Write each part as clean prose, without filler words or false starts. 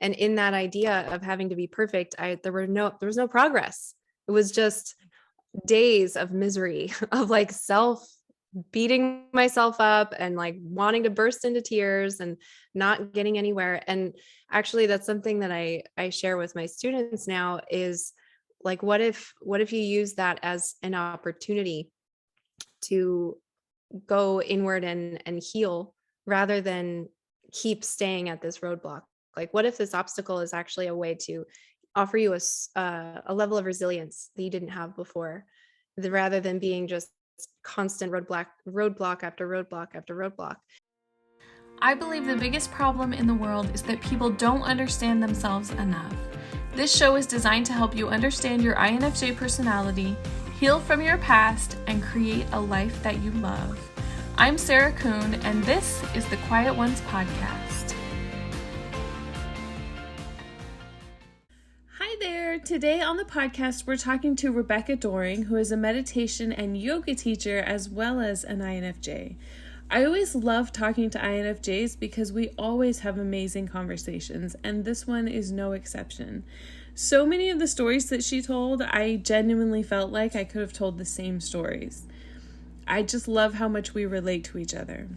And in that idea of having to be perfect, there was no progress. It was just days of misery of like self beating myself up and like wanting to burst into tears and not getting anywhere. And actually that's something that I share with my students now is like, what if you use that as an opportunity to go inward and heal rather than keep staying at this roadblock? Like, what if this obstacle is actually a way to offer you a level of resilience that you didn't have before, rather than being just constant roadblock after roadblock after roadblock. I believe the biggest problem in the world is that people don't understand themselves enough. This show is designed to help you understand your INFJ personality, heal from your past, and create a life that you love. I'm Sarah Kuhn, and this is the Quiet Ones Podcast. Hi there! Today on the podcast, we're talking to Rebecca Doring, who is a meditation and yoga teacher as well as an INFJ. I always love talking to INFJs because we always have amazing conversations, and this one is no exception. So many of the stories that she told, I genuinely felt like I could have told the same stories. I just love how much we relate to each other.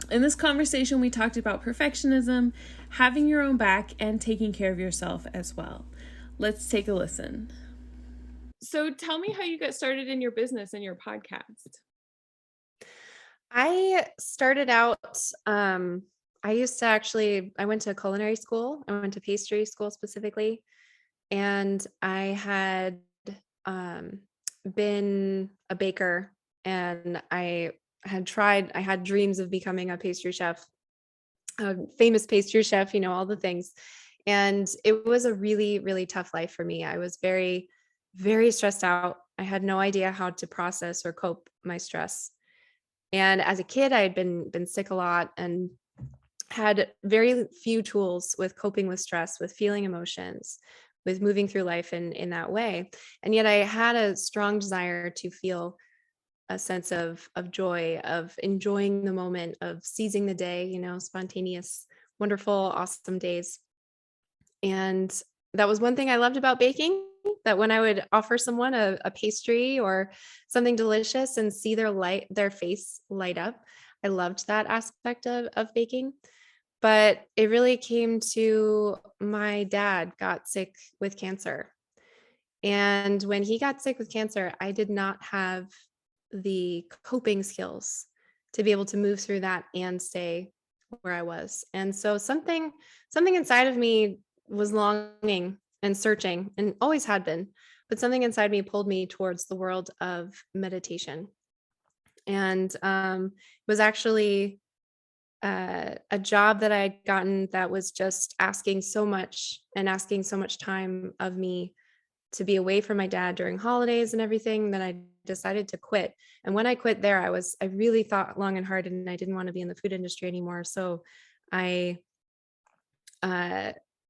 In this conversation, we talked about perfectionism, having your own back, and taking care of yourself as well. Let's take a listen. So tell me how you got started in your business and your podcast. I started out, I went to culinary school. I went to pastry school specifically. And I had been a baker, and I had dreams of becoming a pastry chef, a famous pastry chef, all the things. And it was a really, really tough life for me. I was very, very stressed out. I had no idea how to process or cope my stress. And as a kid, I had been sick a lot and had very few tools with coping with stress, with feeling emotions, with moving through life in that way. And yet I had a strong desire to feel a sense of joy, of enjoying the moment, of seizing the day, spontaneous, wonderful, awesome days. And that was one thing I loved about baking, that when I would offer someone a pastry or something delicious and see their face light up, I loved that aspect of baking. But it really came to my dad got sick with cancer. And when he got sick with cancer, I did not have the coping skills to be able to move through that and stay where I was. And so something inside of me was longing and searching, and always had been, but something inside me pulled me towards the world of meditation. And it was actually a job that I had gotten that was just asking so much time of me to be away from my dad during holidays and everything, that I decided to quit. And when I quit there, I really thought long and hard, and I didn't want to be in the food industry anymore. So I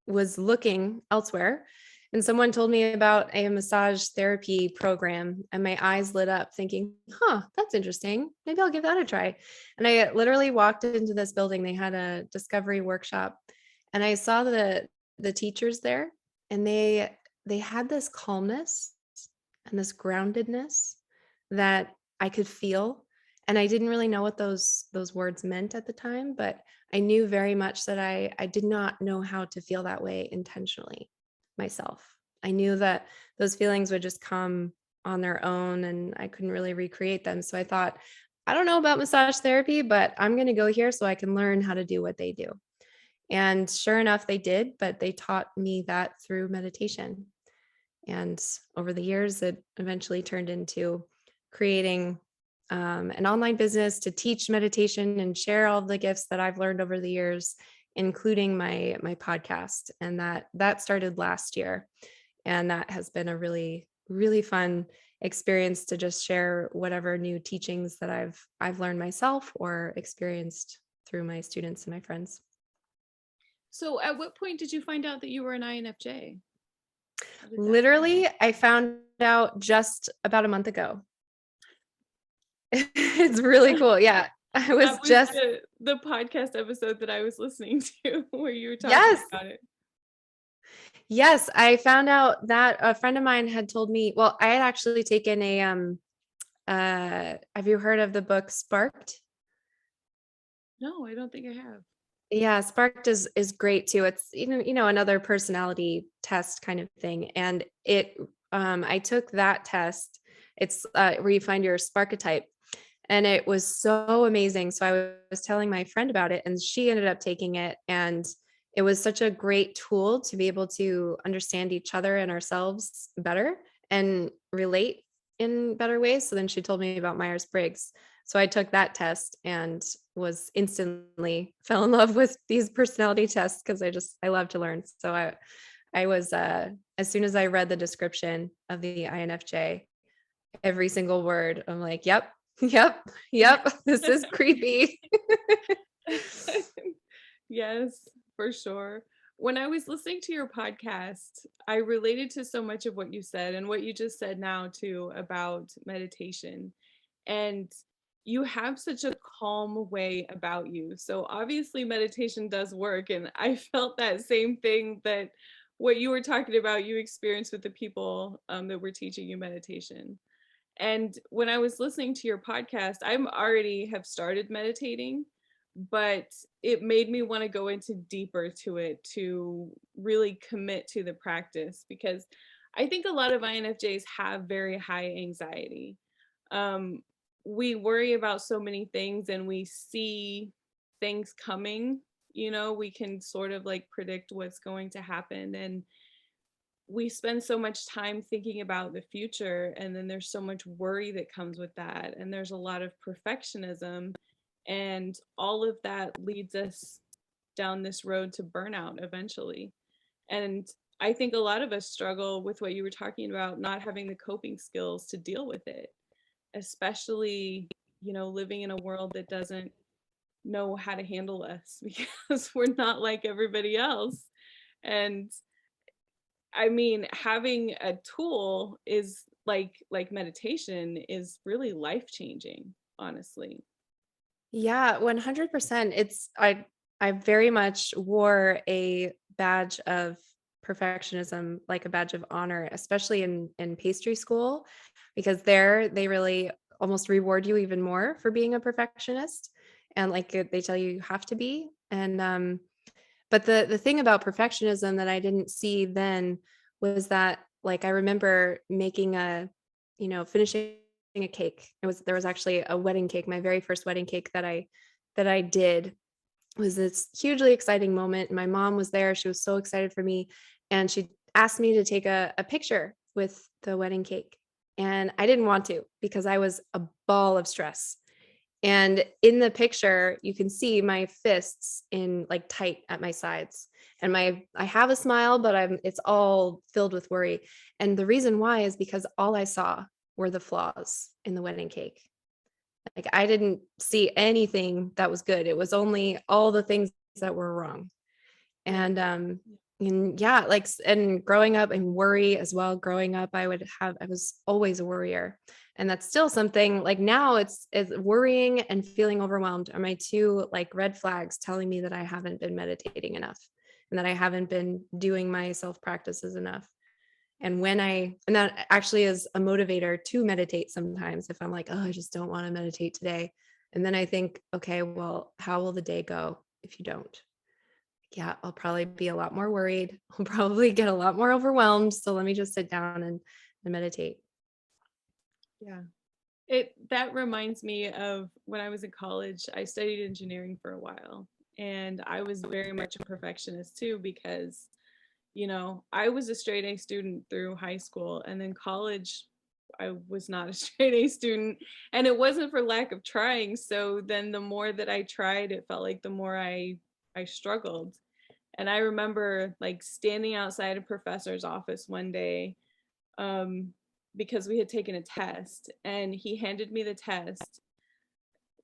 was looking elsewhere, and someone told me about a massage therapy program, and my eyes lit up thinking, that's interesting. Maybe I'll give that a try. And I literally walked into this building. They had a discovery workshop, and I saw the teachers there, and they had this calmness and this groundedness that I could feel. And I didn't really know what those words meant at the time, but I knew very much that I did not know how to feel that way intentionally myself. I knew that those feelings would just come on their own, and I couldn't really recreate them. So I thought, I don't know about massage therapy, but I'm going to go here so I can learn how to do what they do. And sure enough, they did, but they taught me that through meditation. And over the years, it eventually turned into creating an online business to teach meditation and share all of the gifts that I've learned over the years, including my podcast. And that started last year. And that has been a really, really fun experience to just share whatever new teachings that I've learned myself or experienced through my students and my friends. So at what point did you find out that you were an INFJ? Literally, I found out just about a month ago. It's really cool. Yeah. I was just the podcast episode that I was listening to where you were talking about it. Yes, I found out that a friend of mine had told me, well, I had actually taken a have you heard of the book Sparked? No, I don't think I have. Yeah, Sparked is great too. It's another personality test kind of thing. And I took that test. It's where you find your Sparketype. And it was so amazing. So I was telling my friend about it, and she ended up taking it. And it was such a great tool to be able to understand each other and ourselves better and relate in better ways. So then she told me about Myers-Briggs. So I took that test and was instantly fell in love with these personality tests because I love to learn. So I was as soon as I read the description of the INFJ, every single word, I'm like, yep, yep, yep, this is creepy. Yes, for sure. When I was listening to your podcast, I related to so much of what you said and what you just said now too about meditation. And you have such a calm way about you. So obviously meditation does work. And I felt that same thing, that what you were talking about, you experienced with the people that were teaching you meditation. And when I was listening to your podcast, I'm already have started meditating, but it made me want to go into deeper to it to really commit to the practice, because I think a lot of INFJs have very high anxiety. Um, we worry about so many things and we see things coming, we can sort of like predict what's going to happen. And we spend so much time thinking about the future, and then there's so much worry that comes with that, and there's a lot of perfectionism, and all of that leads us down this road to burnout eventually. And I think a lot of us struggle with what you were talking about, not having the coping skills to deal with it, especially living in a world that doesn't know how to handle us because we're not like everybody else. And I mean, having a tool is like meditation is really life changing, honestly. Yeah, 100%. I very much wore a badge of perfectionism, like a badge of honor, especially in pastry school, because there they really almost reward you even more for being a perfectionist, and like they tell you you have to be. And but the thing about perfectionism that I didn't see then was that, like, I remember making finishing a cake. There was actually a wedding cake, my very first wedding cake that I did. Was this hugely exciting moment. My mom was there. She was so excited for me, and she asked me to take a picture with the wedding cake. And I didn't want to because I was a ball of stress. And in the picture, you can see my fists in like tight at my sides. And I have a smile, but it's all filled with worry. And the reason why is because all I saw were the flaws in the wedding cake. Like I didn't see anything that was good. It was only all the things that were wrong. Right. And yeah, and growing up and worry as well. Growing up, I was always a worrier. And that's still something. Like now it's worrying and feeling overwhelmed are my two like red flags telling me that I haven't been meditating enough and that I haven't been doing my self practices enough. And that actually is a motivator to meditate sometimes if I'm like, oh, I just don't want to meditate today. And then I think, okay, well, how will the day go if you don't? Yeah, I'll probably be a lot more worried. I'll probably get a lot more overwhelmed. So let me just sit down and meditate. Yeah. That reminds me of when I was in college. I studied engineering for a while, and I was very much a perfectionist too, because I was a straight A student through high school, and then college I was not a straight A student, and it wasn't for lack of trying. So then the more that I tried, it felt like the more I struggled. And I remember like standing outside a professor's office one day, um, because we had taken a test, and he handed me the test,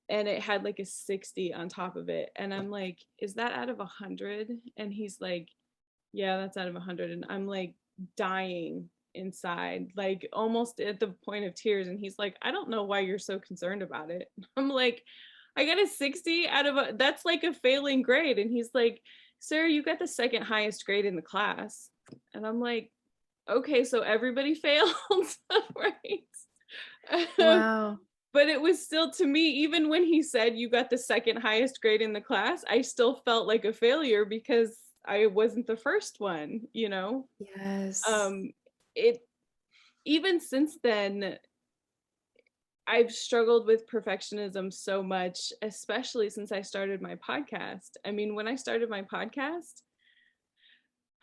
and it had like a 60 on top of it. And I'm like, is that out of 100? And he's like, yeah, that's out of 100. And I'm like dying inside, like almost at the point of tears. And he's like, I don't know why you're so concerned about it. I'm like, I got a 60 out of that's like a failing grade. And he's like, sir, you got the second highest grade in the class. And I'm like, okay, so everybody failed, right? Wow. But it was still, to me, even when he said you got the second highest grade in the class, I still felt like a failure because I wasn't the first one, you know? Yes. Um, it even since then, I've struggled with perfectionism so much, especially since I started my podcast. I mean, when I started my podcast,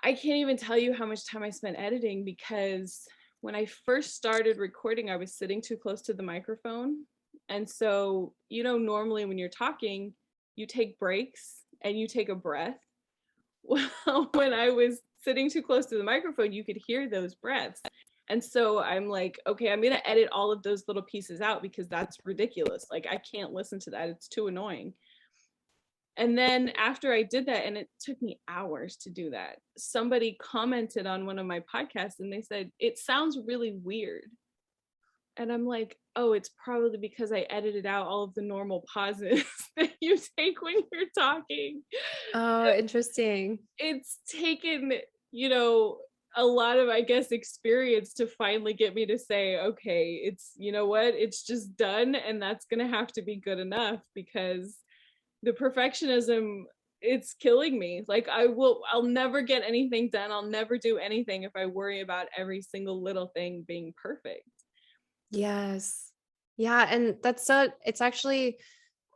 I can't even tell you how much time I spent editing because when I first started recording, I was sitting too close to the microphone. And so, normally when you're talking, you take breaks and you take a breath. Well, when I was sitting too close to the microphone, you could hear those breaths. And so I'm like, okay, I'm going to edit all of those little pieces out because that's ridiculous. Like, I can't listen to that. It's too annoying. And then after I did that, and it took me hours to do that, somebody commented on one of my podcasts and they said, it sounds really weird. And I'm like, oh, it's probably because I edited out all of the normal pauses that you take when you're talking. Oh, interesting. It's taken, you know, a lot of, I guess, experience to finally get me to say, okay, it's, you know what, it's just done. And that's going to have to be good enough because the perfectionism, it's killing me. Like I'll never get anything done. I'll never do anything if I worry about every single little thing being perfect. Yes. Yeah, and it's actually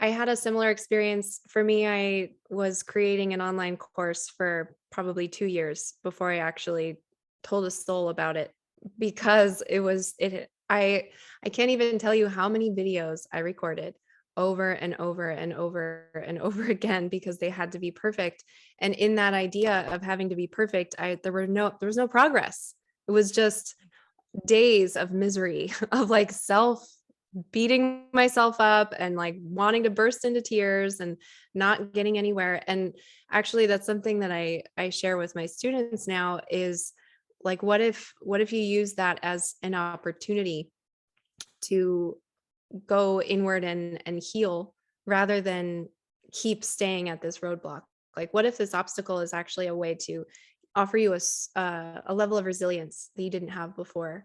I had a similar experience. For me, I was creating an online course for probably 2 years before I actually told a soul about it because I can't even tell you how many videos I recorded over and over and over and over again because they had to be perfect. And in that idea of having to be perfect, there was no progress. It was just days of misery of like self beating myself up and like wanting to burst into tears and not getting anywhere. And actually that's something that I share with my students now is like what if you use that as an opportunity to go inward and heal rather than keep staying at this roadblock. Like what if this obstacle is actually a way to offer you a level of resilience that you didn't have before,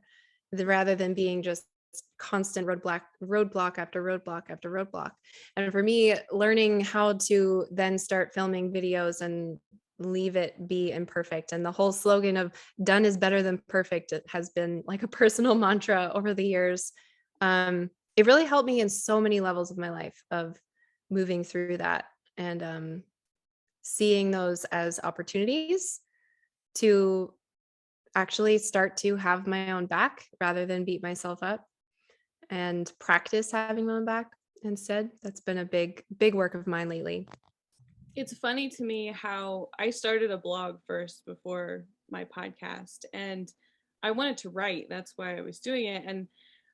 rather than being just constant roadblock after roadblock after roadblock. And for me, learning how to then start filming videos and leave it be imperfect, and the whole slogan of done is better than perfect, it has been like a personal mantra over the years. It really helped me in so many levels of my life of moving through that and seeing those as opportunities to actually start to have my own back rather than beat myself up, and practice having my own back instead. That's been a big work of mine lately. It's funny to me how I started a blog first before my podcast, and I wanted to write. That's why I was doing it. And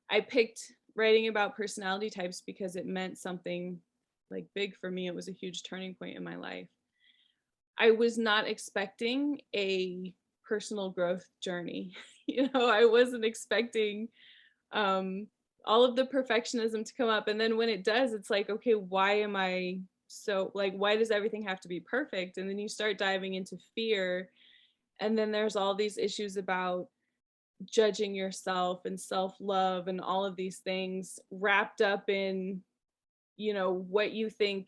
I picked writing about personality types because it meant something like big for me. It was a huge turning point in my life. I was not expecting a personal growth journey. I wasn't expecting um, all of the perfectionism to come up. And then when it does, it's like, okay, why am I so like, why does everything have to be perfect? And then you start diving into fear. And then there's all these issues about judging yourself and self-love and all of these things wrapped up in what you think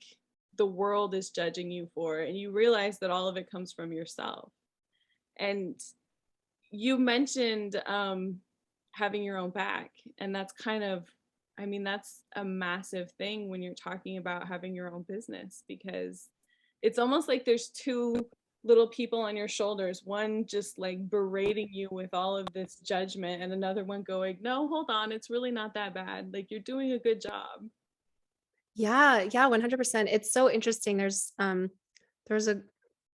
the world is judging you for, and you realize that all of it comes from yourself. And you mentioned having your own back, and that's kind of, I mean, that's a massive thing when you're talking about having your own business, because it's almost like there's two little people on your shoulders, one just like berating you with all of this judgment, and another one going, no, hold on, it's really not that bad, like you're doing a good job. Yeah, 100%. It's so interesting. There's a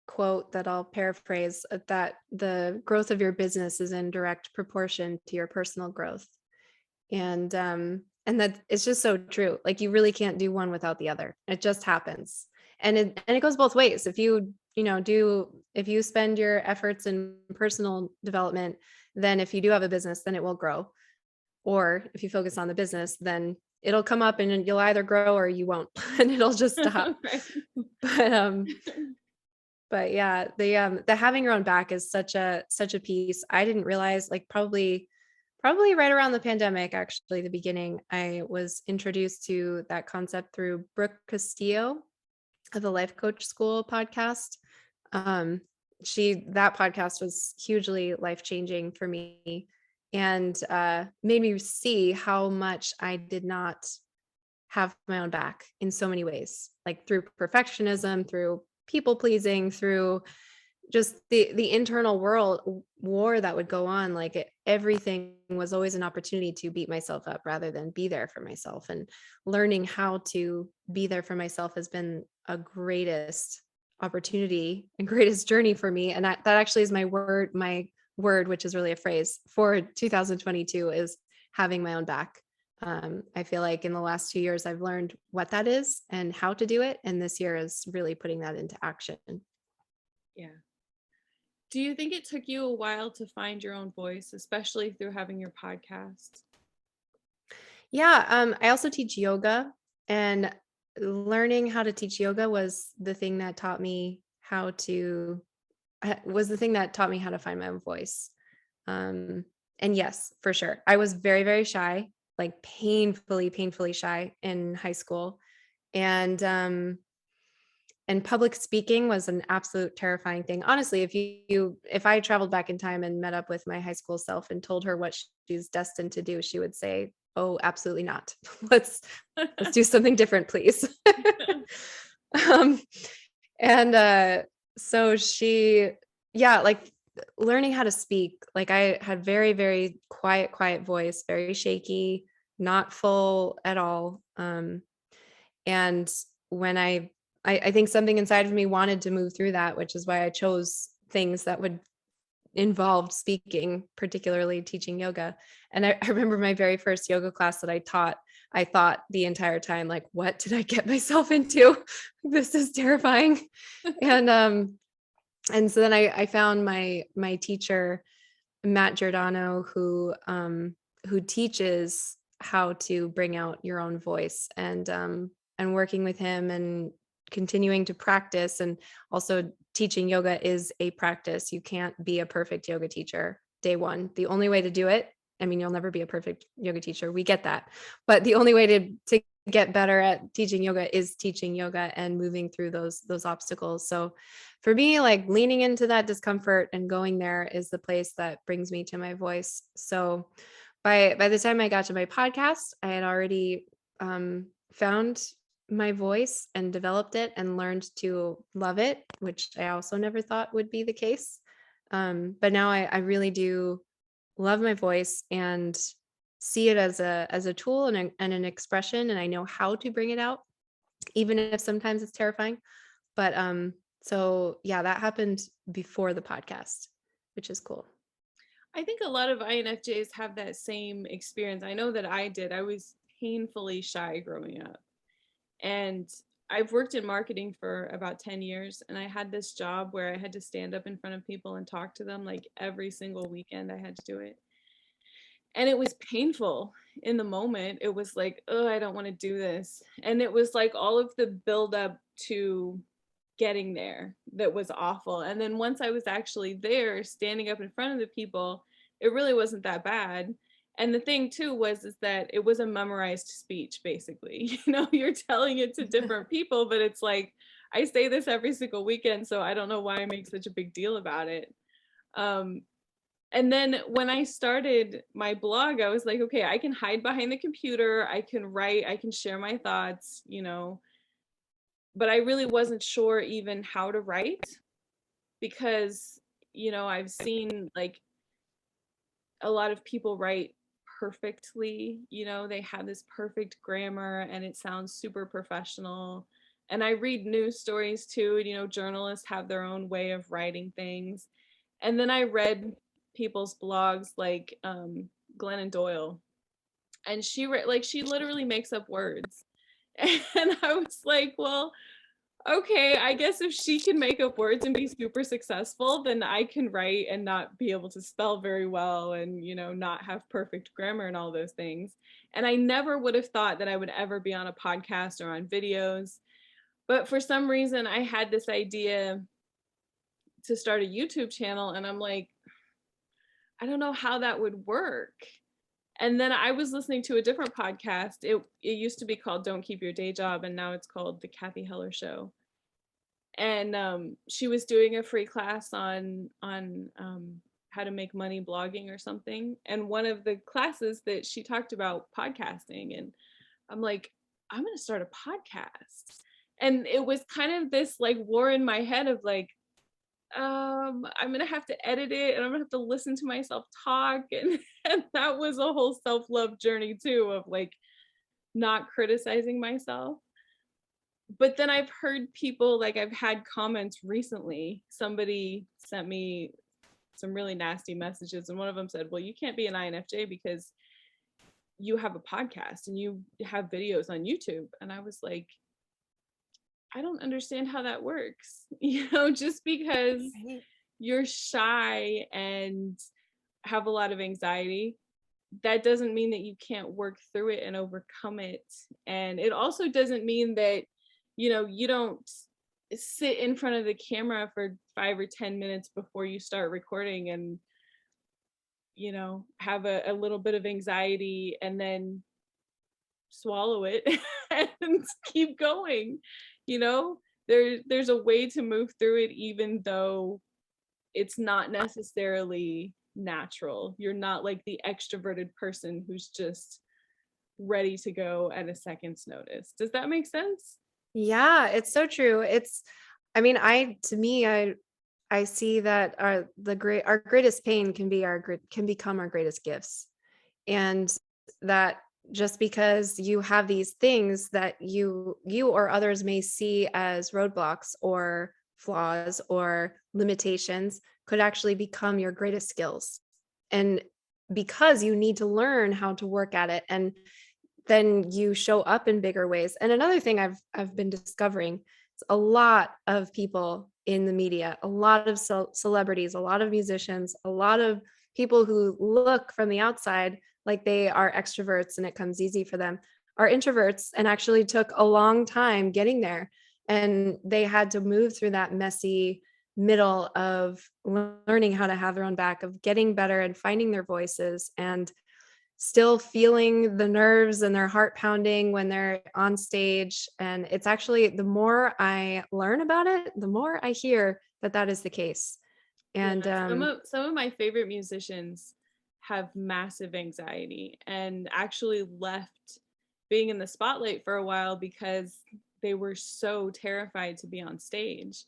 quote that I'll paraphrase, that the growth of your business is in direct proportion to your personal growth. And that it's just so true. Like you really can't do one without the other. It just happens. And it goes both ways. If you spend your efforts in personal development, then if you do have a business, then it will grow. Or if you focus on the business, then it'll come up and you'll either grow or you won't, and it'll just stop. Right. But But yeah, the having your own back is such a piece. I didn't realize, like, probably right around the pandemic, actually, the beginning, I was introduced to that concept through Brooke Castillo of the Life Coach School podcast. Um, that podcast was hugely life-changing for me, and made me see how much I did not have my own back in so many ways, like through perfectionism, through people pleasing, through just the internal world war that would go on. Like everything was always an opportunity to beat myself up rather than be there for myself. And learning how to be there for myself has been a greatest opportunity and greatest journey for me. And that actually is my word, which is really a phrase for 2022, is having my own back. I feel like in the last 2 years, I've learned what that is and how to do it. And this year is really putting that into action. Yeah. Do you think it took you a while to find your own voice, especially through having your podcast? Yeah, I also teach yoga, and learning how to teach yoga was the thing that taught me how to was the thing that taught me how to find my own voice. Um, and yes, for sure, I was very, very shy, like painfully shy in high school, and public speaking was an absolute terrifying thing. Honestly, if I traveled back in time and met up with my high school self and told her what she's destined to do, she would say, "Oh, absolutely not. Let's do something different, please." um, and so yeah, like learning how to speak. Like I had very, very quiet voice, very shaky, not full at all. And when I think something inside of me wanted to move through that, which is why I chose things that would involve speaking, particularly teaching yoga. And I remember my very first yoga class that I taught, I thought the entire time, like, what did I get myself into? This is terrifying. And and so then I found my teacher, Matt Giordano, who teaches how to bring out your own voice, and working with him and continuing to practice. And also, teaching yoga is a practice. You can't be a perfect yoga teacher day one. The only way to do it, I mean, you'll never be a perfect yoga teacher. We get that. But the only way to get better at teaching yoga is teaching yoga and moving through those obstacles. So for me, like leaning into that discomfort and going there is the place that brings me to my voice. So by the time I got to my podcast, I had already found my voice and developed it and learned to love it, which I also never thought would be the case. But now I really do love my voice and see it as a tool and an expression, and I know how to bring it out, even if sometimes it's terrifying. But so yeah, that happened before the podcast, which is cool. I think a lot of INFJs have that same experience. I know that I did. I was painfully shy growing up. And I've worked in marketing for about 10 years, and I had this job where I had to stand up in front of people and talk to them like every single weekend. I had to do it. And it was painful in the moment. It was like, oh, I don't want to do this. And it was like all of the build up to getting there that was awful. And then once I was actually there, standing up in front of the people, it really wasn't that bad. And the thing too was is that it was a memorized speech, basically. You're telling it to different people, but it's like I say this every single weekend, so I don't know why I make such a big deal about it. Um, and then when I started my blog, I was like, okay, I can hide behind the computer, I can write, I can share my thoughts. But I really wasn't sure even how to write because, I've seen like a lot of people write perfectly, they have this perfect grammar and it sounds super professional. And I read news stories too, and journalists have their own way of writing things. And then I read people's blogs like Glennon Doyle, and she literally makes up words. And I was like, well, okay, I guess if she can make up words and be super successful, then I can write and not be able to spell very well and, not have perfect grammar and all those things. And I never would have thought that I would ever be on a podcast or on videos. But for some reason, I had this idea to start a YouTube channel, and I'm like, I don't know how that would work. And then I was listening to a different podcast. It used to be called Don't Keep Your Day Job, and now it's called The Kathy Heller Show. And she was doing a free class on how to make money blogging or something. And one of the classes that she talked about podcasting, and I'm like, I'm gonna start a podcast. And it was kind of this like war in my head of like, I'm gonna have to edit it and I'm gonna have to listen to myself talk. And that was a whole self-love journey too, of like not criticizing myself. But then I've heard people, like I've had comments recently. Somebody sent me some really nasty messages, and one of them said, well, you can't be an INFJ because you have a podcast and you have videos on YouTube. And I was like, I don't understand how that works. Just because Right. you're shy and have a lot of anxiety, that doesn't mean that you can't work through it and overcome it. And it also doesn't mean that, you don't sit in front of the camera for 5 or 10 minutes before you start recording and, have a little bit of anxiety and then swallow it and keep going. There's a way to move through it, even though it's not necessarily natural. You're not like the extroverted person who's just ready to go at a second's notice. Does that make sense? Yeah, it's so true. I mean, to me, I see that our greatest pain can become our greatest gifts. And that just because you have these things that you or others may see as roadblocks or flaws or limitations could actually become your greatest skills. And because you need to learn how to work at it, and then you show up in bigger ways. And another thing I've been discovering is a lot of people in the media, a lot of celebrities, a lot of musicians, a lot of people who look from the outside like they are extroverts and it comes easy for them, are introverts and actually took a long time getting there. And they had to move through that messy middle of learning how to have their own back, of getting better and finding their voices, and still feeling the nerves and their heart pounding when they're on stage. And it's actually, the more I learn about it, the more I hear that that is the case. Yeah, And some of my favorite musicians have massive anxiety and actually left being in the spotlight for a while because they were so terrified to be on stage.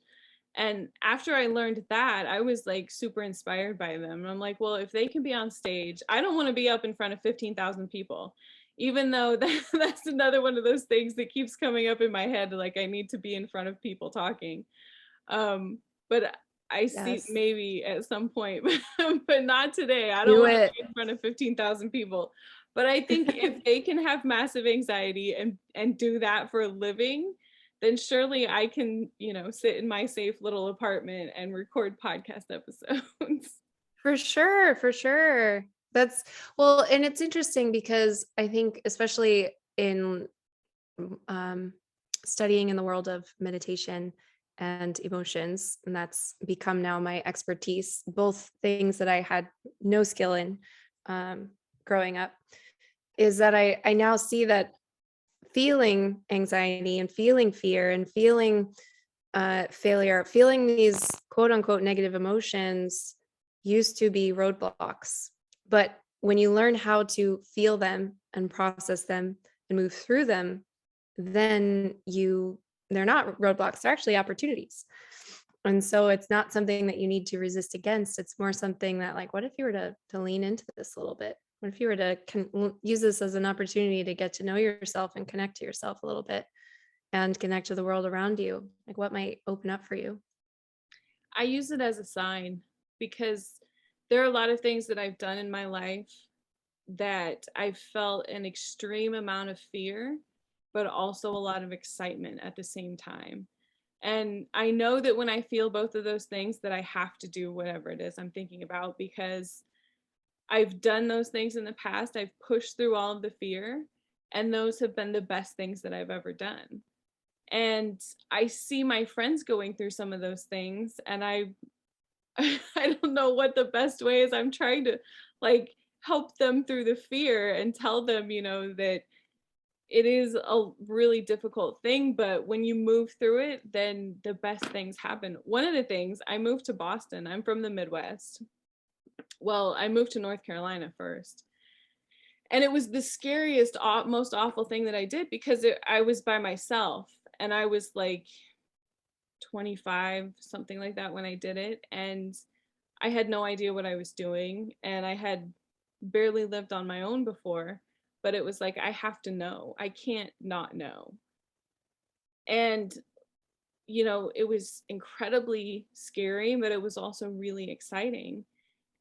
And after I learned that, I was like super inspired by them. And I'm like, well, if they can be on stage, I don't want to be up in front of 15,000 people, even though that's another one of those things that keeps coming up in my head. Like, I need to be in front of people talking. But I see yes, maybe at some point, but not today. I don't do want to it. be in front of 15,000 people. But I think if they can have massive anxiety and do that for a living, then surely I can, sit in my safe little apartment and record podcast episodes. For sure, for sure. That's well, and it's interesting because I think, especially in um, studying in the world of meditation and emotions, and that's become now my expertise, both things that I had no skill in growing up, is that I now see that feeling anxiety and feeling fear and feeling failure, feeling these quote unquote negative emotions used to be roadblocks. But when you learn how to feel them and process them and move through them, then they're not roadblocks, they're actually opportunities. And so it's not something that you need to resist against. It's more something that, like, what if you were to lean into this a little bit? What if you were to use this as an opportunity to get to know yourself and connect to yourself a little bit and connect to the world around you? Like, what might open up for you? I use it as a sign because there are a lot of things that I've done in my life that I felt an extreme amount of fear, but also a lot of excitement at the same time. And I know that when I feel both of those things, that I have to do whatever it is I'm thinking about, because I've done those things in the past. I've pushed through all of the fear, and those have been the best things that I've ever done. And I see my friends going through some of those things, and I don't know what the best way is. I'm trying to like help them through the fear and tell them, that it is a really difficult thing, but when you move through it, then the best things happen. One of the things, I moved to Boston. I'm from the Midwest. Well, I moved to North Carolina first. And it was the scariest, most awful thing that I did because I was by myself and I was like 25, something like that when I did it. And I had no idea what I was doing. And I had barely lived on my own before, but it was like, I have to know. I can't not know. And, it was incredibly scary, but it was also really exciting.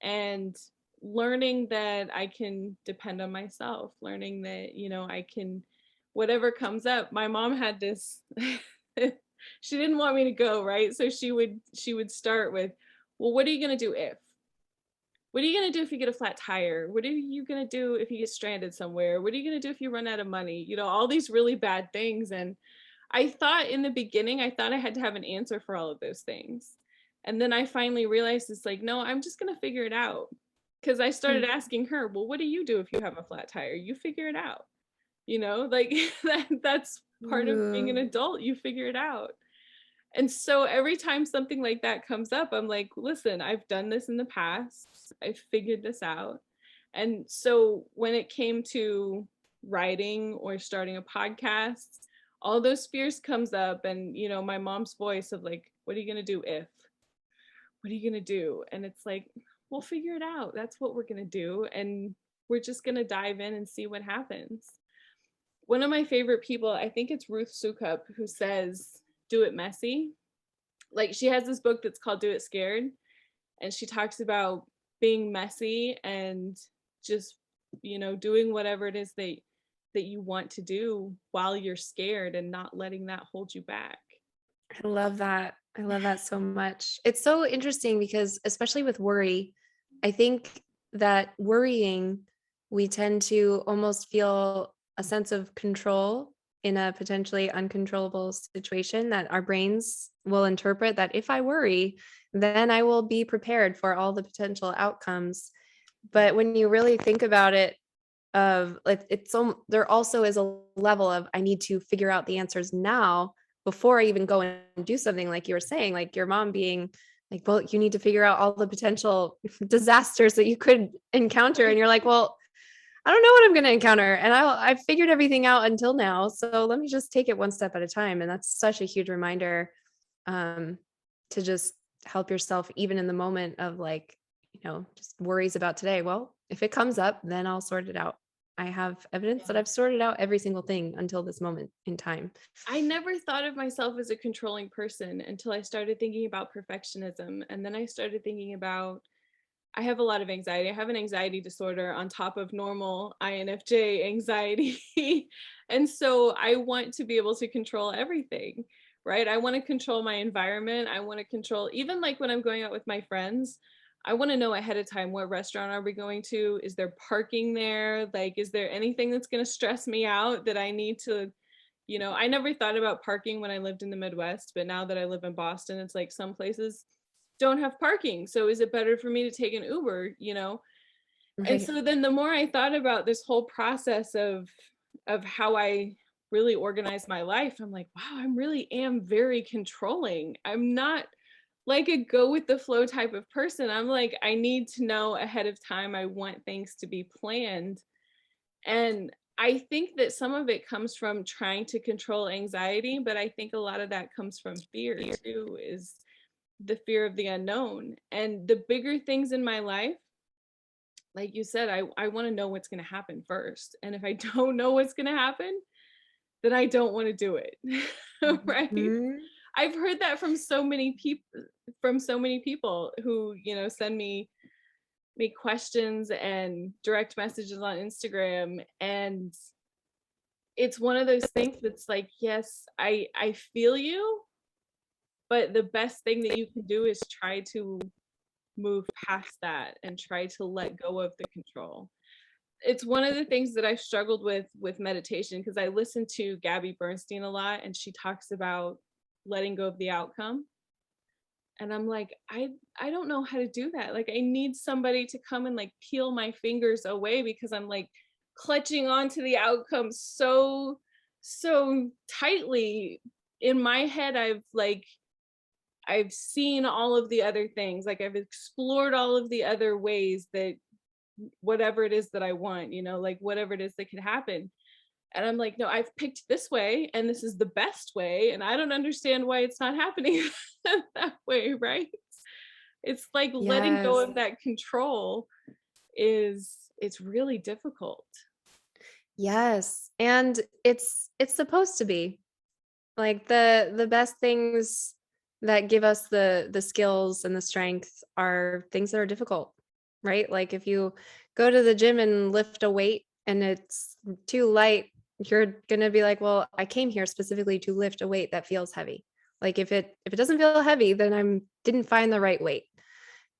And learning that I can depend on myself, learning that, I can, whatever comes up. My mom had this, she didn't want me to go, right? So she would start with, well, what are you going to do if? What are you going to do if you get a flat tire? What are you going to do if you get stranded somewhere? What are you going to do if you run out of money? All these really bad things. And I thought in the beginning, I thought I had to have an answer for all of those things. And then I finally realized it's like, no, I'm just going to figure it out. Because I started asking her, well, what do you do if you have a flat tire? You figure it out. Like that's part of being an Ooh. adult. You figure it out. And so every time something like that comes up, I'm like, listen, I've done this in the past. I figured this out. And so when it came to writing or starting a podcast, all those fears comes up and, my mom's voice of like, what are you going to do if? What are you going to do? And it's like, we'll figure it out. That's what we're going to do. And we're just going to dive in and see what happens. One of my favorite people, I think it's Ruth Soukup, who says, do it messy. Like she has this book that's called Do It Scared. And she talks about being messy and just, doing whatever it is that you want to do while you're scared and not letting that hold you back. I love that. I love that so much. It's so interesting because, especially with worry, I think that worrying, we tend to almost feel a sense of control in a potentially uncontrollable situation, that our brains will interpret that if I worry, then I will be prepared for all the potential outcomes. But when you really think about it, of like, there also is a level of, I need to figure out the answers now before I even go and do something, like you were saying, like your mom being like, well, you need to figure out all the potential disasters that you could encounter. And you're like, well, I don't know what I'm going to encounter. And I've figured everything out until now. So let me just take it one step at a time. And that's such a huge reminder, to just help yourself, even in the moment of like, just worries about today. Well, if it comes up, then I'll sort it out. I have evidence that I've sorted out every single thing until this moment in time. I never thought of myself as a controlling person until I started thinking about perfectionism. And then I started thinking about, I have a lot of anxiety. I have an anxiety disorder on top of normal INFJ anxiety. And so I want to be able to control everything, right? I want to control my environment. I want to control, even like when I'm going out with my friends, I want to know ahead of time, what restaurant are we going to? Is there parking there? Like, is there anything that's going to stress me out that I need to, I never thought about parking when I lived in the Midwest, but now that I live in Boston, it's like some places don't have parking. So is it better for me to take an Uber, And Right. so then the more I thought about this whole process of how I really organize my life, I'm like, wow, I really am very controlling. I'm not like a go with the flow type of person. I'm like, I need to know ahead of time. I want things to be planned. And I think that some of it comes from trying to control anxiety, but I think a lot of that comes from fear too, is the fear of the unknown. And the bigger things in my life, like you said, I want to know what's going to happen first. And if I don't know what's going to happen, then I don't want to do it. Right? Mhm. I've heard that from so many people who, send me questions and direct messages on Instagram. And it's one of those things that's like, yes, I feel you, but the best thing that you can do is try to move past that and try to let go of the control. It's one of the things that I've struggled with meditation, because I listen to Gabby Bernstein a lot and she talks about letting go of the outcome. And I'm like, I don't know how to do that. Like, I need somebody to come and like peel my fingers away, because I'm like clutching onto the outcome so tightly. In my head, I've seen all of the other things. Like, I've explored all of the other ways that whatever it is that I want, like whatever it is that could happen. And I'm like, no, I've picked this way and this is the best way. And I don't understand why it's not happening that way, right? It's like letting go Yes. of that control it's really difficult. Yes. And it's supposed to be. Like the best things that give us the skills and the strength are things that are difficult, right? Like if you go to the gym and lift a weight and it's too light, you're going to be like, well, I came here specifically to lift a weight that feels heavy. Like if it doesn't feel heavy, then I'm didn't find the right weight.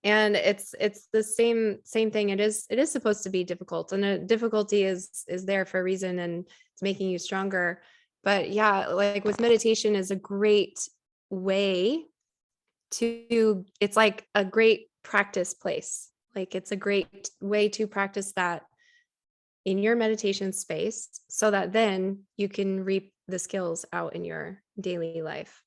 And it's the same thing. It is supposed to be difficult, and the difficulty is there for a reason, and it's making you stronger. But yeah, like with meditation is a great way it's like a great practice place. Like it's a great way to practice that in your meditation space so that then you can reap the skills out in your daily life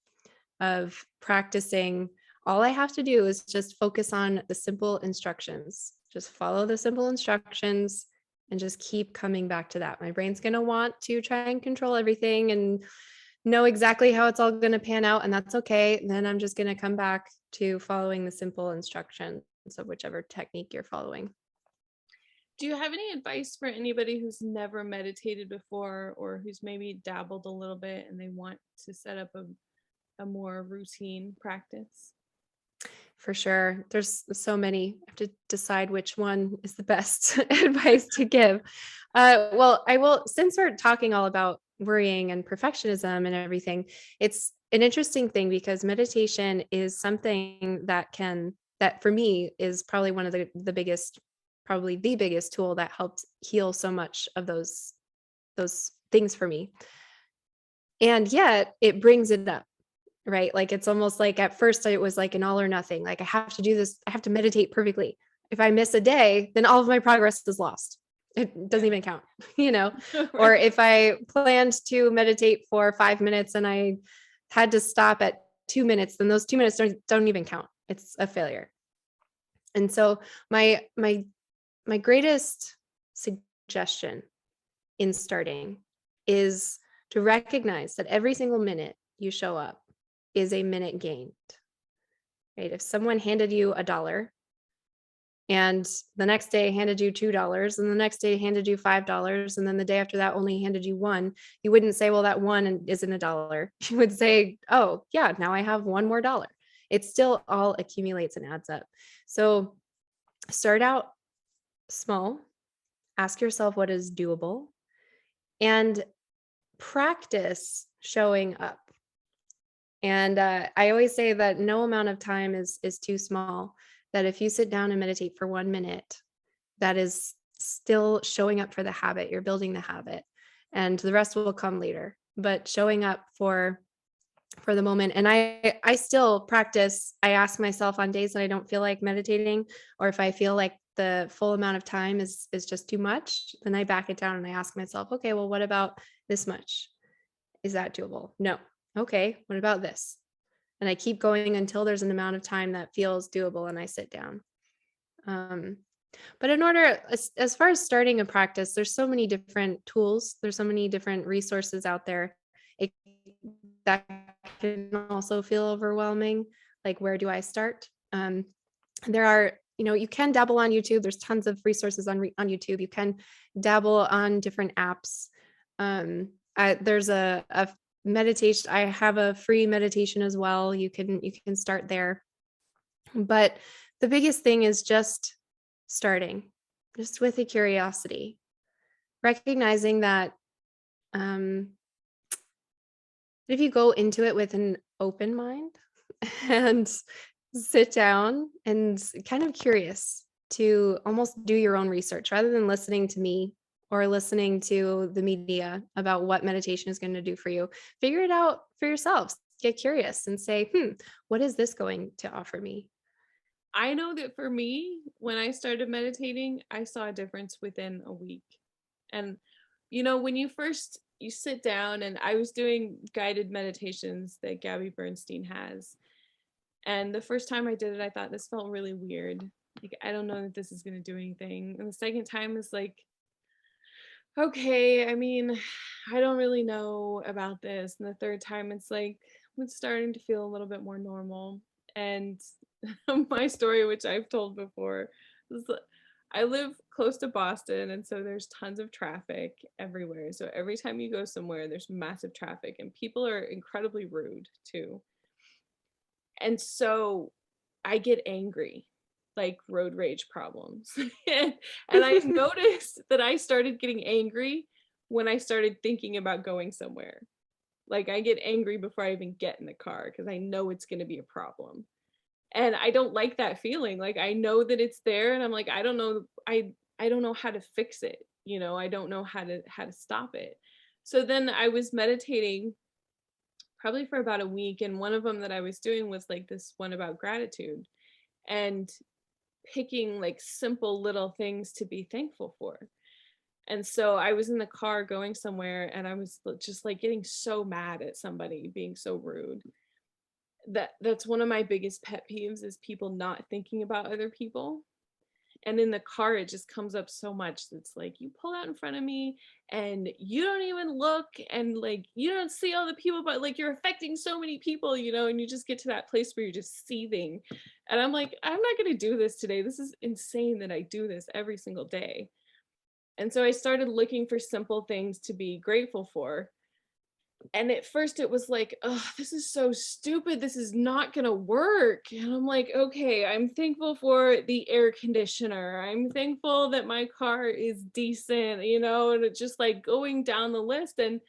of practicing. All I have to do is just focus on the simple instructions. Just follow the simple instructions and just keep coming back to that. My brain's going to want to try and control everything and know exactly how it's all going to pan out, and that's okay. Then I'm just going to come back to following the simple instructions of whichever technique you're following. Do you have any advice for anybody who's never meditated before, or who's maybe dabbled a little bit and they want to set up a more routine practice? For sure. There's so many. I have to decide which one is the best advice to give. Well, I will, since we're talking all about worrying and perfectionism and everything, it's an interesting thing because meditation is something that for me is probably one of the biggest, probably the biggest tool that helps heal so much of those things for me. And yet it brings it up. Right? Like it's almost like at first it was like an all or nothing. Like I have to do this, I have to meditate perfectly. If I miss a day, then all of my progress is lost. It doesn't even count, Or Right. if I planned to meditate for 5 minutes and I had to stop at 2 minutes, then those 2 minutes don't even count. It's a failure. And so my greatest suggestion in starting is to recognize that every single minute you show up is a minute gained, right? If someone handed you $1 and the next day handed you $2 and the next day handed you $5 and then the day after that only handed you one, you wouldn't say, well, that one isn't $1. You would say, oh yeah, now I have one more dollar. It still all accumulates and adds up. So start out small, ask yourself what is doable, and practice showing up. And I always say that no amount of time is too small, that if you sit down and meditate for 1 minute, that is still showing up for the habit. You're building the habit and the rest will come later. But showing up for the moment. And I still practice. I ask myself on days that I don't feel like meditating, or if I feel like the full amount of time is just too much, then I back it down and I ask myself, okay, well, what about this much? Is that doable? No. Okay, what about this? And I keep going until there's an amount of time that feels doable and I sit down. But in order, as far as starting a practice, there's so many different tools. There's so many different resources out there. That can also feel overwhelming. Like, where do I start? There are, you can dabble on YouTube. There's tons of resources on YouTube. You can dabble on different apps. There's a meditation. I have a free meditation as well. You can start there. But the biggest thing is just starting, just with a curiosity, recognizing that if you go into it with an open mind and sit down and kind of curious to almost do your own research rather than listening to me or listening to the media about what meditation is going to do for you, figure it out for yourselves. get curious and say, what is this going to offer me? I know that for me, when I started meditating, I saw a difference within a week. And when you sit down, and I was doing guided meditations that Gabby Bernstein has. And the first time I did it, I thought this felt really weird. Like, I don't know that this is going to do anything. And the second time is like, okay, I mean, I don't really know about this. And the third time, it's like, it's starting to feel a little bit more normal. And my story, which I've told before, is I live close to Boston, and so there's tons of traffic everywhere. So every time you go somewhere, there's massive traffic, and people are incredibly rude too. And so I get angry, like road rage problems. And I noticed that I started getting angry when I started thinking about going somewhere. Like, I get angry before I even get in the car because I know it's going to be a problem. And I don't like that feeling. Like, I know that it's there, and I'm like, I don't know, I don't know how to fix it. I don't know how to stop it. So then I was meditating probably for about a week, and one of them that I was doing was like this one about gratitude, and picking like simple little things to be thankful for. And so I was in the car going somewhere, and I was just like getting so mad at somebody being so rude. That's one of my biggest pet peeves, is people not thinking about other people. And in the car, it just comes up so much. It's like, you pull out in front of me and you don't even look, and like, you don't see all the people, but like, you're affecting so many people, and you just get to that place where you're just seething. And I'm like, I'm not going to do this today. This is insane that I do this every single day. And so I started looking for simple things to be grateful for. And at first it was like, oh, this is so stupid. This is not going to work. And I'm like, okay, I'm thankful for the air conditioner. I'm thankful that my car is decent, and it's just like going down the list. And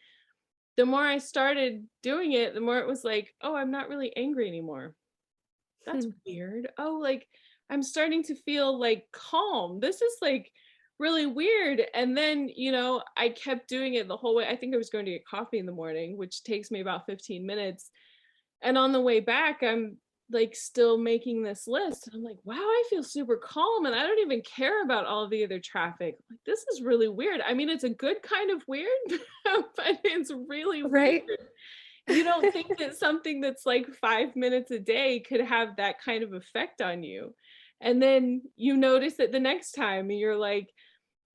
the more I started doing it, the more it was like, oh, I'm not really angry anymore. That's weird. Oh, like, I'm starting to feel like calm. This is like really weird. And then, I kept doing it the whole way. I think I was going to get coffee in the morning, which takes me about 15 minutes. And on the way back, I'm like still making this list. And I'm like, wow, I feel super calm, and I don't even care about all the other traffic. Like, this is really weird. I mean, it's a good kind of weird, but it's really weird. Right. You don't think that something that's like 5 minutes a day could have that kind of effect on you. And then you notice it the next time, and you're like,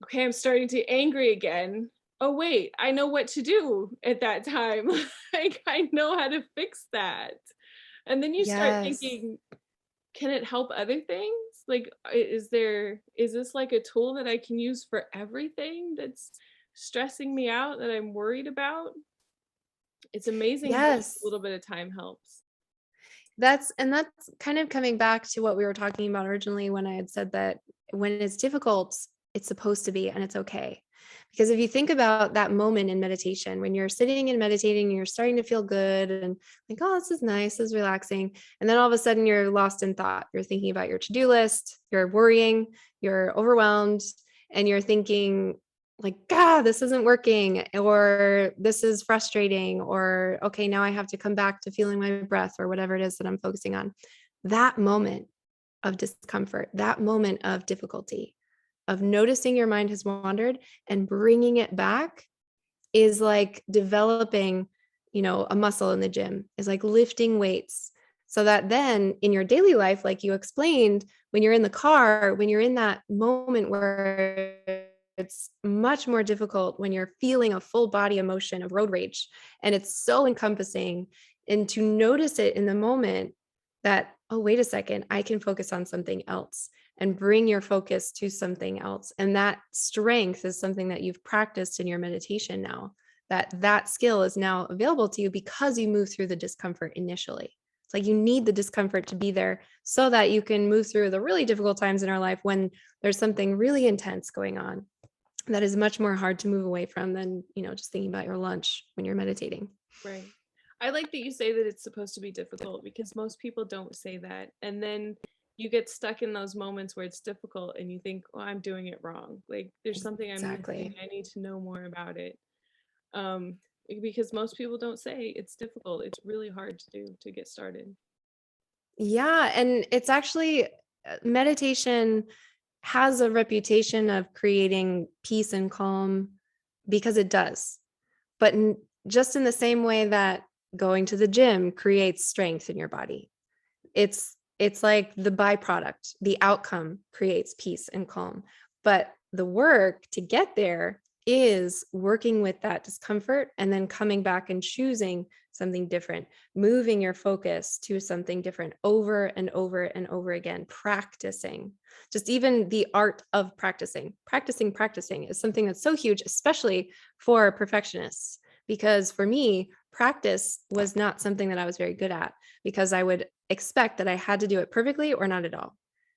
okay, I'm starting to get angry again. Oh, wait, I know what to do at that time. Like, I know how to fix that. And then you start Yes. thinking, can it help other things? Like, is this like a tool that I can use for everything that's stressing me out, that I'm worried about? It's amazing how just a Yes. little bit of time helps. That's kind of coming back to what we were talking about originally when I had said that when it's difficult, it's supposed to be, and it's okay. Because if you think about that moment in meditation, when you're sitting and meditating, and you're starting to feel good and like, oh, this is nice, this is relaxing. And then all of a sudden you're lost in thought. You're thinking about your to-do list, you're worrying, you're overwhelmed, and you're thinking, like, God, this isn't working, or this is frustrating, or okay, now I have to come back to feeling my breath, or whatever it is that I'm focusing on. That moment of discomfort, that moment of difficulty, of noticing your mind has wandered and bringing it back, is like developing, a muscle in the gym, is like lifting weights. So that then in your daily life, like you explained, when you're in the car, when you're in that moment where it's much more difficult, when you're feeling a full body emotion of road rage, and it's so encompassing, and to notice it in the moment, that, oh, wait a second, I can focus on something else, and bring your focus to something else. And that strength is something that you've practiced in your meditation now, that skill is now available to you because you move through the discomfort initially. It's like you need the discomfort to be there so that you can move through the really difficult times in our life when there's something really intense going on that is much more hard to move away from than, just thinking about your lunch when you're meditating. Right. I like that you say that it's supposed to be difficult, because most people don't say that. And then you get stuck in those moments where it's difficult and you think, oh, I'm doing it wrong. Like, there's something I'm missing. Exactly. I need to know more about it. Um, because most people don't say it's difficult. It's really hard to do to get started. Yeah, and it's actually meditation has a reputation of creating peace and calm because it does. But just in the same way that going to the gym creates strength in your body, it's like the byproduct, the outcome creates peace and calm. But the work to get there is working with that discomfort and then coming back and choosing something different, moving your focus to something different over and over and over again, practicing. Just even the art of practicing is something that's so huge, especially for perfectionists. Because for me, practice was not something that I was very good at, because I would expect that I had to do it perfectly or not at all.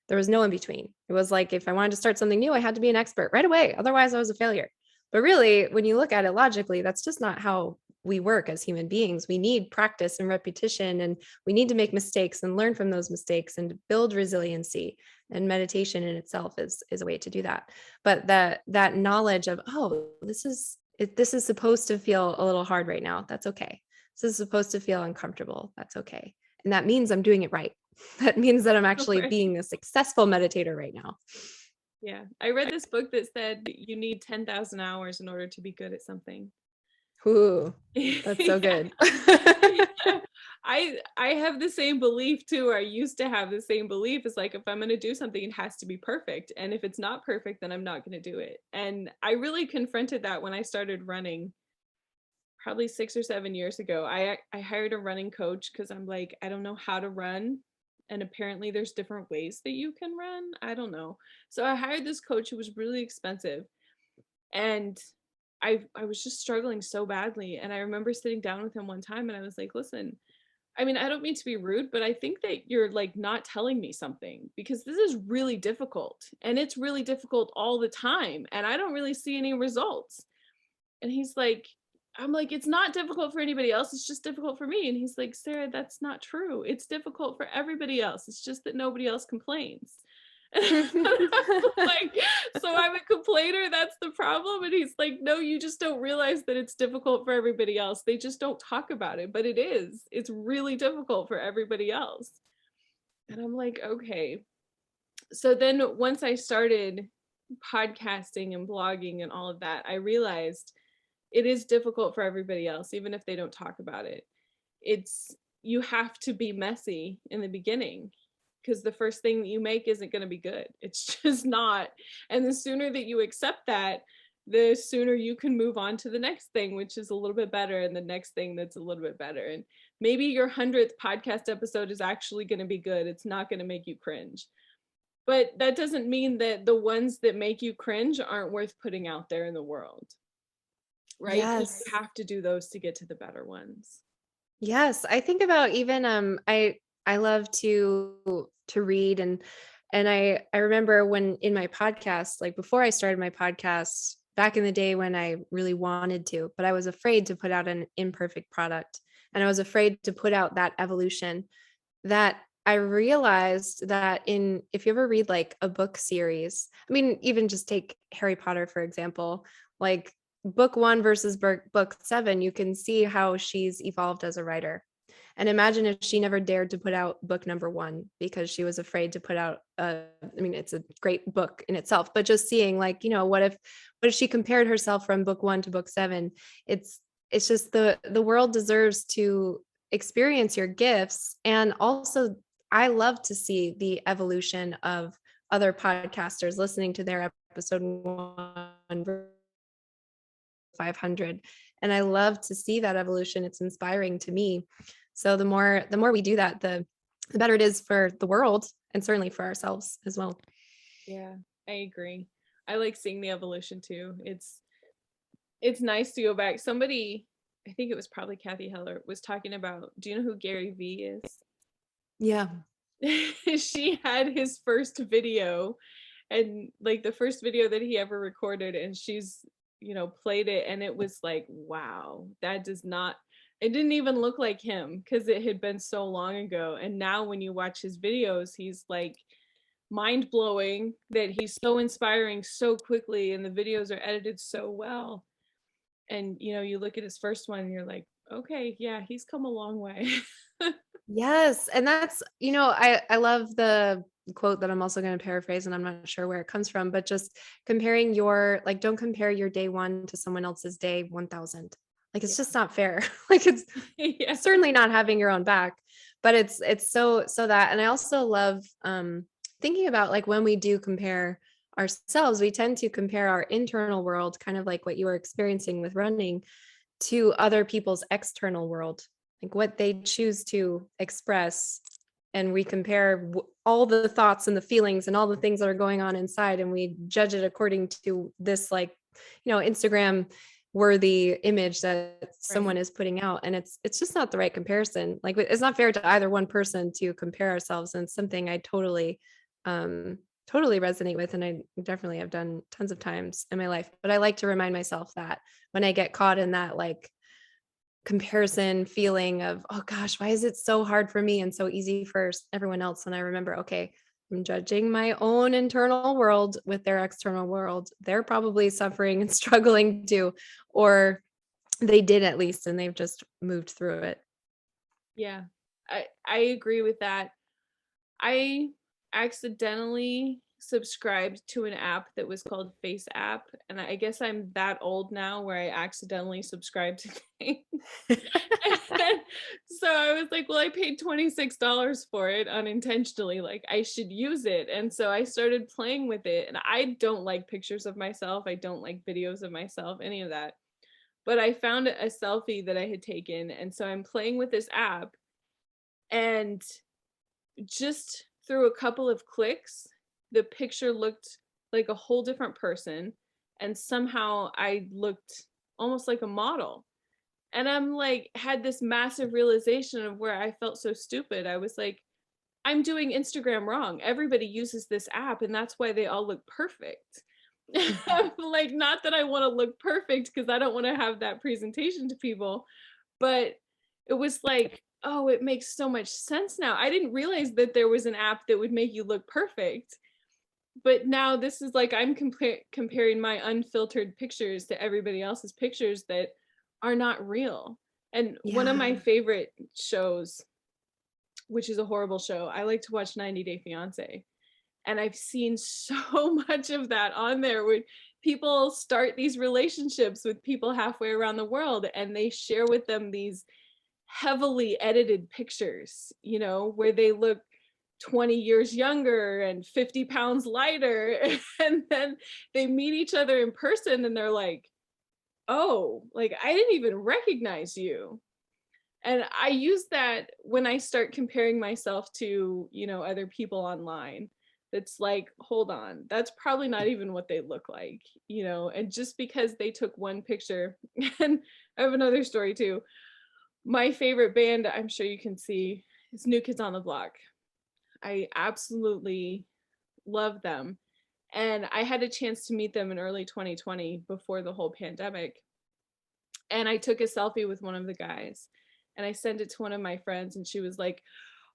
There was no in between. It was like if I wanted to start something new, I had to be an expert right away. Otherwise, I was a failure. But really, when you look at it logically, that's just not how we work as human beings. We need practice and repetition, and we need to make mistakes and learn from those mistakes and build resiliency. And meditation in itself is a way to do that. But that knowledge of, oh, this is supposed to feel a little hard right now. That's okay. This is supposed to feel uncomfortable. That's okay. And that means I'm doing it right. That means that I'm actually being a successful meditator right now. Yeah. I read this book that said you need 10,000 hours in order to be good at something. Ooh, that's so good. Yeah. I have the same belief too, or I used to have the same belief. It's like, if I'm going to do something, it has to be perfect. And if it's not perfect, then I'm not going to do it. And I really confronted that when I started running probably 6 or 7 years ago. I hired a running coach because I'm like, I don't know how to run. And apparently there's different ways that you can run. I don't know. So I hired this coach who was really expensive. And I was just struggling so badly. And I remember sitting down with him one time and I was like, listen, I mean, I don't mean to be rude, but I think that you're like not telling me something, because this is really difficult and it's really difficult all the time. And I don't really see any results. And he's like, I'm like, it's not difficult for anybody else. It's just difficult for me. And he's like, Sarah, that's not true. It's difficult for everybody else. It's just that nobody else complains. And I'm like, so I'm a complainer. That's the problem. And he's like, no, you just don't realize that it's difficult for everybody else. They just don't talk about it, but it is. It's really difficult for everybody else. And I'm like, okay. So then once I started podcasting and blogging and all of that, I realized it is difficult for everybody else, even if they don't talk about it. You have to be messy in the beginning, because the first thing that you make isn't going to be good. It's just not. And the sooner that you accept that, the sooner you can move on to the next thing, which is a little bit better, and the next thing that's a little bit better. And maybe your 100th podcast episode is actually going to be good. It's not going to make you cringe. But that doesn't mean that the ones that make you cringe aren't worth putting out there in the world. Right? Because Yes. you have to do those to get to the better ones. Yes, I think about even I love to read, and I remember when in my podcast, like before I started my podcast back in the day when I really wanted to, but I was afraid to put out an imperfect product, and I was afraid to put out that evolution, that I realized that in if you ever read like a book series, I mean, even just take Harry Potter, for example, like book one versus book seven, you can see how she's evolved as a writer. And imagine if she never dared to put out book number one because she was afraid to put out I mean, it's a great book in itself, but just seeing like, what if she compared herself from book one to book seven? It's just the world deserves to experience your gifts. And also I love to see the evolution of other podcasters listening to their episode 500. And I love to see that evolution. It's inspiring to me. So the more we do that, the better it is for the world, and certainly for ourselves as well. Yeah, I agree. I like seeing the evolution too. It's nice to go back. Somebody, I think it was probably Kathy Heller, was talking about, do you know who Gary Vee Yeah. is? She had his first video, and like the first video that he ever recorded, and she's, played it, and it was like, wow, it didn't even look like him, because it had been so long ago. And now when you watch his videos, he's like mind-blowing, that he's so inspiring so quickly, and the videos are edited so well. And, you look at his first one and you're like, okay, yeah, he's come a long way. Yes, and that's, I love the quote that I'm also going to paraphrase, and I'm not sure where it comes from, but just comparing don't compare your day 1 to someone else's day 1,000. Like, it's just not fair. Like, it's Yeah. certainly not having your own back, but it's so that. And I also love thinking about, like, when we do compare ourselves, we tend to compare our internal world, kind of like what you were experiencing with running, to other people's external world, like what they choose to express. And we compare all the thoughts and the feelings and all the things that are going on inside, and we judge it according to this, like, Instagram worthy image that someone Right. is putting out. And it's just not the right comparison. Like, it's not fair to either one person to compare ourselves. And it's something I totally resonate with, and I definitely have done tons of times in my life. But I like to remind myself that when I get caught in that, like, comparison feeling of, oh gosh, why is it so hard for me and so easy for everyone else? And I remember, okay, I'm judging my own internal world with their external world. They're probably suffering and struggling too, or they did at least, and they've just moved through it. Yeah. I agree with that. I accidentally subscribed to an app that was called Face App, and I guess I'm that old now where I accidentally subscribed to things. And so I was like, well, I paid $26 for it unintentionally. Like, I should use it. And so I started playing with it. And I don't like pictures of myself. I don't like videos of myself, any of that. But I found a selfie that I had taken. And so I'm playing with this app. And just through a couple of clicks, the picture looked like a whole different person. And somehow I looked almost like a model. And I'm like, had this massive realization of where I felt so stupid. I was like, I'm doing Instagram wrong. Everybody uses this app, and that's why they all look perfect. I'm like, not that I want to look perfect because I don't want to have that presentation to people, but it was like, oh, it makes so much sense now. I didn't realize that there was an app that would make you look perfect. But now this is like I'm comparing my unfiltered pictures to everybody else's pictures that are not real. And one of my Yeah. favorite shows, which is a horrible show, I like to watch 90 Day Fiance. And I've seen so much of that on there where people start these relationships with people halfway around the world and they share with them these heavily edited pictures, where they look 20 years younger and 50 pounds lighter. And then they meet each other in person and they're like, oh, like I didn't even recognize you. And I use that when I start comparing myself to, other people online. It's like, hold on, that's probably not even what they look like, and just because they took one picture. And I have another story too. My favorite band, I'm sure you can see, is New Kids on the Block. I absolutely love them. And I had a chance to meet them in early 2020 before the whole pandemic. And I took a selfie with one of the guys and I sent it to one of my friends, and she was like,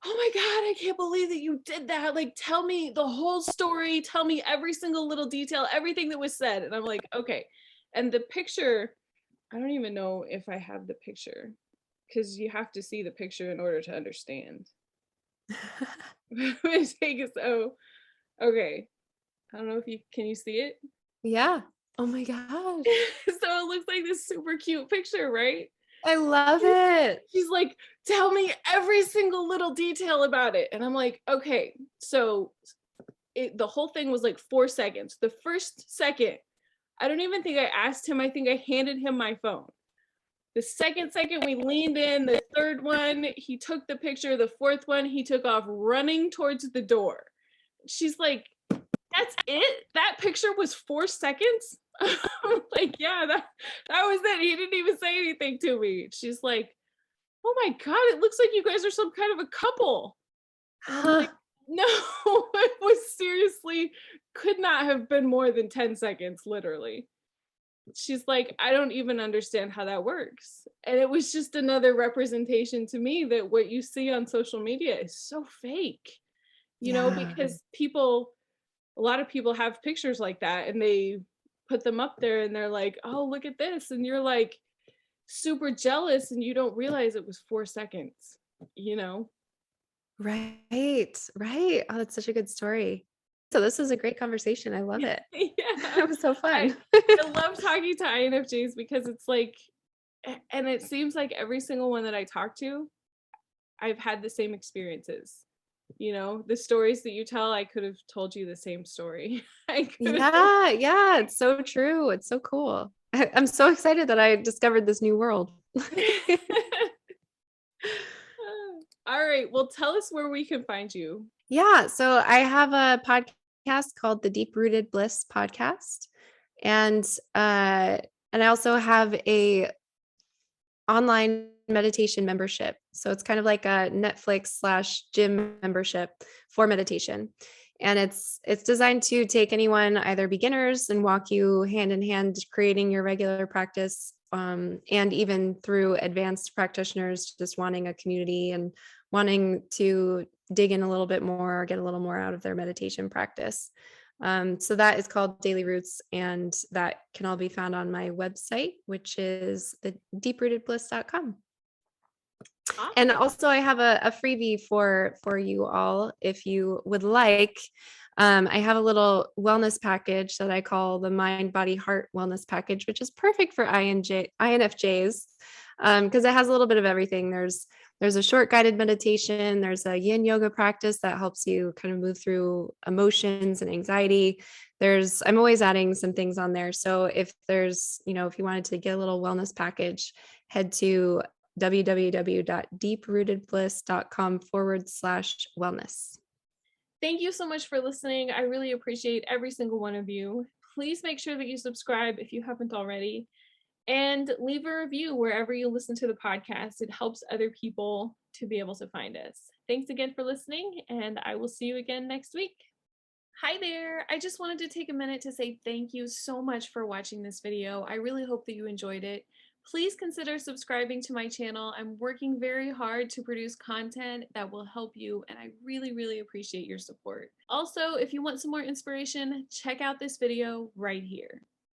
oh my God, I can't believe that you did that. Like, tell me the whole story. Tell me every single little detail, everything that was said. And I'm like, okay. And the picture, I don't even know if I have the picture because you have to see the picture in order to understand. So, okay. I don't know if can you see it? Yeah. Oh my gosh. So it looks like this super cute picture, right? I love it. She's like, tell me every single little detail about it. And I'm like, okay. So the whole thing was like 4 seconds. The first second, I don't even think I asked him. I think I handed him my phone. The second we leaned in. The third one, he took the picture. The fourth one, he took off running towards the door. She's like, that's it? That picture was 4 seconds? I'm like, yeah, that was it. He didn't even say anything to me. She's like, oh my God, it looks like you guys are some kind of a couple. And I'm like, no, it was seriously, could not have been more than 10 seconds, literally. She's like, I don't even understand how that works. And it was just another representation to me that what you see on social media is so fake, Yeah. because a lot of people have pictures like that and they put them up there and they're like, oh, look at this. And you're like super jealous and you don't realize it was 4 seconds, you know? Right, right. Oh, that's such a good story. So this was a great conversation. I love it. Yeah. It was so I, fun. I love talking to INFJs because it's like, and it seems like every single one that I talk to, I've had the same experiences. You know, the stories that you tell, I could have told you the same story. I could Yeah, yeah, it's so true. It's so cool. I'm so excited that I discovered this new world. All right. Well, tell us where we can find you. Yeah, so I have a podcast called the Deep Rooted Bliss podcast. And and I also have a online meditation membership. So it's kind of like a Netflix/gym membership for meditation. And it's designed to take anyone, either beginners, and walk you hand in hand creating your regular practice, and even through advanced practitioners just wanting a community and wanting to dig in a little bit more or get a little more out of their meditation practice. So that is called Daily Roots, and that can all be found on my website, which is the deeprootedbliss.com. And Awesome. also I have a freebie for you all if you would like. I have a little wellness package that I call the Mind, Body, Heart Wellness Package, which is perfect for INFJs, because it has a little bit of everything. There's a short guided meditation. There's a yin yoga practice that helps you kind of move through emotions and anxiety. I'm always adding some things on there. So if there's, if you wanted to get a little wellness package, head to www.deeprootedbliss.com/wellness. Thank you so much for listening. I really appreciate every single one of you. Please make sure that you subscribe if you haven't already, and leave a review wherever you listen to the podcast. It helps other people to be able to find us. Thanks again for listening, and I will see you again next week. Hi there. I just wanted to take a minute to say thank you so much for watching this video. I really hope that you enjoyed it. Please consider subscribing to my channel. I'm working very hard to produce content that will help you, and I really, really appreciate your support. Also, if you want some more inspiration, check out this video right here.